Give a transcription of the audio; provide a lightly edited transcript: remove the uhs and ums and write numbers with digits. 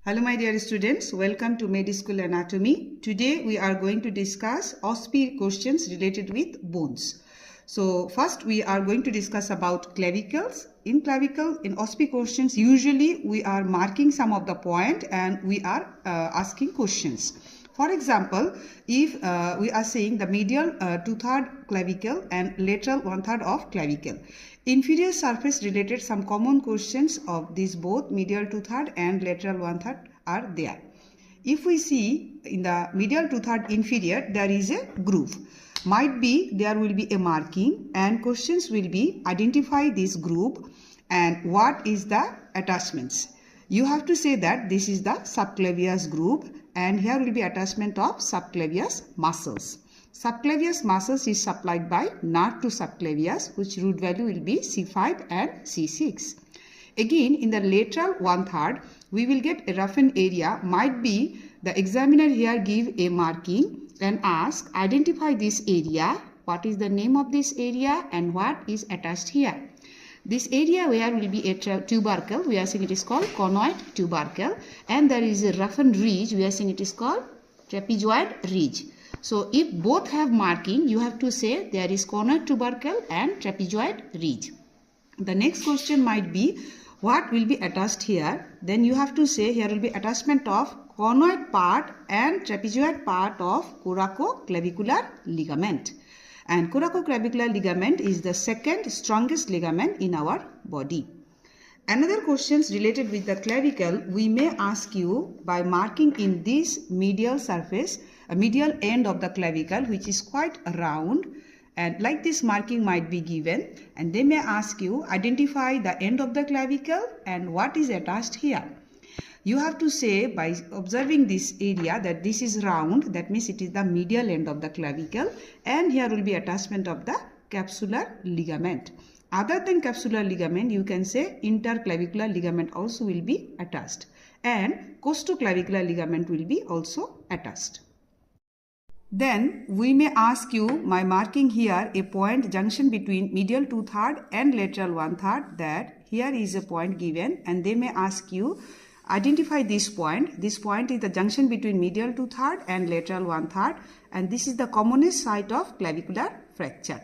Hello my dear students, welcome to Medical Anatomy. Today we are going to discuss Ospe questions related with bones. So first we are going to discuss about clavicles. In clavicle, in Ospe questions, usually we are marking some of the point and we are asking questions. For example, if we are saying the medial 2/3 clavicle and lateral 1/3 of clavicle. Inferior surface related some common questions of these both medial 2/3 and lateral 1/3 are there. If we see in the medial 2/3 inferior, there is a groove. Might be there will be a marking and questions will be identify this groove and what is the attachments. You have to say that this is the subclavius groove and here will be attachment of subclavius muscles. Subclavius muscles is supplied by nerve to subclavius, which root value will be C5 and C6. Again, in the lateral 1/3, we will get a roughened area. Might be the examiner here give a marking and ask identify this area. What is the name of this area and what is attached here? This area where will be a tubercle, we are saying it is called conoid tubercle, and there is a roughened ridge, we are saying it is called trapezoid ridge. So if both have marking, you have to say there is conoid tubercle and trapezoid ridge. The next question might be what will be attached here. Then you have to say here will be attachment of conoid part and trapezoid part of coracoclavicular ligament. And coracoclavicular ligament is the second strongest ligament in our body. Another questions related with the clavicle, we may ask you by marking in this medial surface, a medial end of the clavicle which is quite round, and like this marking might be given, and they may ask you identify the end of the clavicle and what is attached here. You have to say by observing this area that this is round, that means it is the medial end of the clavicle, and here will be attachment of the capsular ligament. Other than capsular ligament, you can say interclavicular ligament also will be attached, and costoclavicular ligament will be also attached. Then we may ask you by marking here a point junction between medial 2/3 and lateral 1/3, that here is a point given, and they may ask you identify this point. This point is the junction between medial 2/3 and lateral 1/3, and this is the commonest site of clavicular fracture.